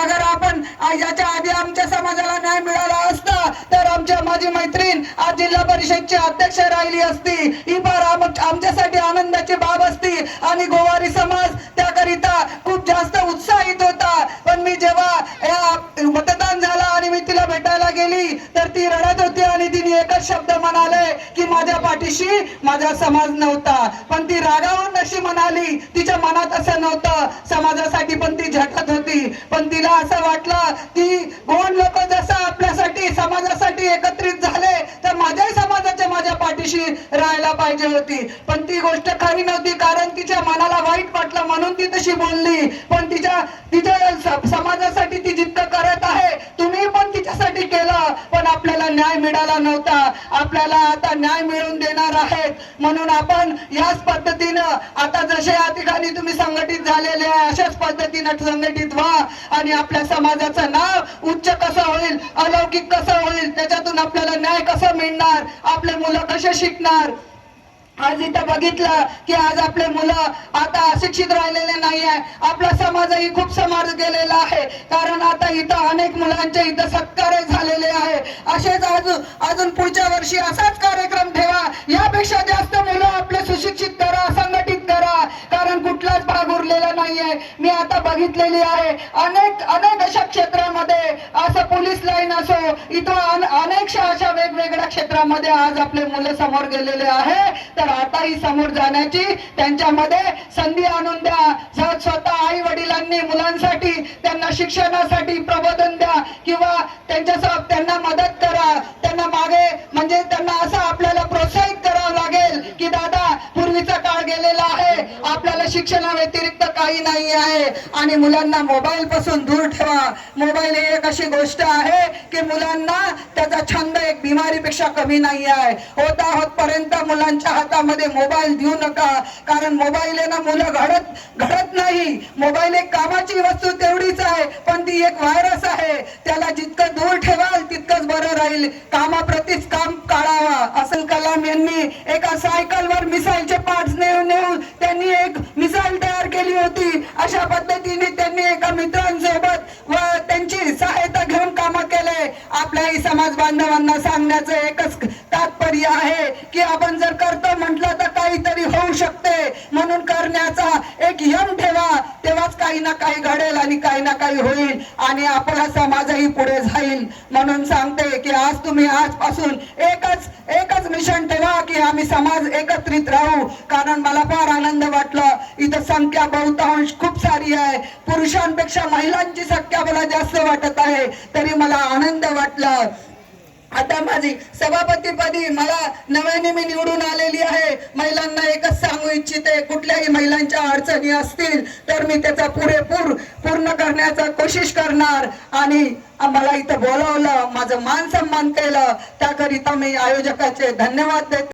अगर आपण याच्या आधी आमच्या समाजाला न्याय मिळाला असता तर आमच्या माझी मैत्रीण आज जिल्हा परिषदची अध्यक्ष राहिली असती, ही फार आमच्यासाठी आनंदाची बाब असती आणि गोवारी समाज त्याकरिता खूप जास्त उत्साहित होता। पण मी जेव्हा मतदान झाला आणि मी तिला भेटायला गेली तर ती रडत होती आणि तिने एकच शब्द म्हणाले की माझ्या पाठीशी माझा समाज नव्हता। पण ती रागावून अशी म्हणाली, तिच्या मनात असं नव्हतं, समाजासाठी पण ती झटत होती। पण तिला असं वाटलं की गोंड लोक जसं आपल्यासाठी समाजासाठी एकत्रित झाले तर माझ्याही समाजाच्या माझ्या पाठीशी राहायला पाहिजे होती। पण ती गोष्ट खरी नव्हती, कारण तिच्या मनाला वाईट वाटलं म्हणून ती तशी बोलली। पण तिच्या समाजासाठी ती जिद्द करत आहे, तुम्ही पण तिच्यासाठी केलं, पण आपल्याला न्याय मिळाला नव्हता। आपल्याला आता न्याय मिळवून देणार आहेत, म्हणून आपण याच पद्धतीनं आता जसे या ठिकाणी तुम्ही संघटित झालेले आहे अशाच पद्धतीनं संघटित व्हा आणि आपल्या समाजाचं नाव उच्च कसं होईल, अलौकिक कसं होईल, त्याच्यातून आपल्याला न्याय कसं मिळणार, आपले मुलं कसे शिकणार। आज इथं बघितलं की आज आपले मुलं आता अशिक्षित राहिलेले नाही आहे, आपला समाजही खूप समाज गेलेला आहे, कारण आता इथं अनेक मुलांचे इथं सत्कार झालेले आहे। असेच अजून पुढच्या वर्षी असाच कार्यक्रम ठेवा, यापेक्षा जास्त मुलं आपले सुशिक्षित करा, संघटित करा, कारण कुठलाच भाग उरलेला नाहीये। मी आता बघितलेली आहे अनेक अशा क्षेत्रामध्ये, असं पोलीस लाईन असो, इथं अनेकशा अशा वेगवेगळ्या क्षेत्रामध्ये आज आपले मुलं समोर गेलेले आहे। तर आता ही समोर जाण्याची त्यांच्यामध्ये संधी आणून द्या। स्वतः आई वडिलांनी मुलांसाठी त्यांना शिक्षणासाठी प्रबोधन द्या किंवा त्यांना मदत करा, त्यांना मागे म्हणजे त्यांना असं आपल्याला प्रोत्साहित करावं लागेल की दादा पूर्वीचा काळ गेलेला आहे, आपल्याला शिक्षणा व्यतिरिक्त काही नाही आहे आणि मुलांना मोबाईल पासून दूर ठेवा। मोबाईल ही एक अशी गोष्ट आहे की मुलांना त्याचा छंद एक बिमारीपेक्षा कमी नाही आहे। होतपर्यंत मुलांच्या हातामध्ये मोबाईल देऊ नका, कारण मोबाईल आहे ना मुलं घडत नाही। मोबाईल एक कामाची वस्तू तेवढीच आहे, पण ती एक व्हायरस आहे, त्याला जितकं दूर ठेवाल तितकंच बरं राहील। कामाप्रतीच काम काढावा। अब्दुल कलाम यांनी एका सायकलवर मिसाईलचे पार्ट्स नेऊन त्यांनी एक मिसाईल तयार केली होती। अशा पद्धतीने त्यांनी एका मित्रांसोबत व त्यांची सहायता घेऊन काम केले। आपल्याही समाज बांधवांना सांगण्याचं एकच तात्पर्य आहे की आपण जर करतो म्हटलं तर काहीतरी होऊ शकते, म्हणून करण्याचा एक यम ठेवा, तेव्हाच काही ना काही घडेल आणि काही ना काही होईल आणि आपला समाजही पुढे जाईल। म्हणून सांगते की आज तुम्ही आजपासून एकच मिशन ठेवा की आम्ही समाज एकत्रित राहू, कारण मला फार आनंद वाटला, इथं संख्या बहुतांश खूप सारी आहे, पुरुषांपेक्षा महिलांची संख्या मला जास्त वाटत आहे, तरी मला आनंद वाटला। आता माझी सभापतीपदी मला नव्याने मी निवडून आलेली आहे। महिलांना एकच सांगू इच्छिते, कुठल्याही महिलांच्या अडचणी असतील तर मी त्याचा पूर्ण करण्याचा कोशिश करणार आणि मला इथं बोलावलं, माझं मान सन्मान केलं, त्याकरिता मी आयोजकाचे धन्यवाद देते।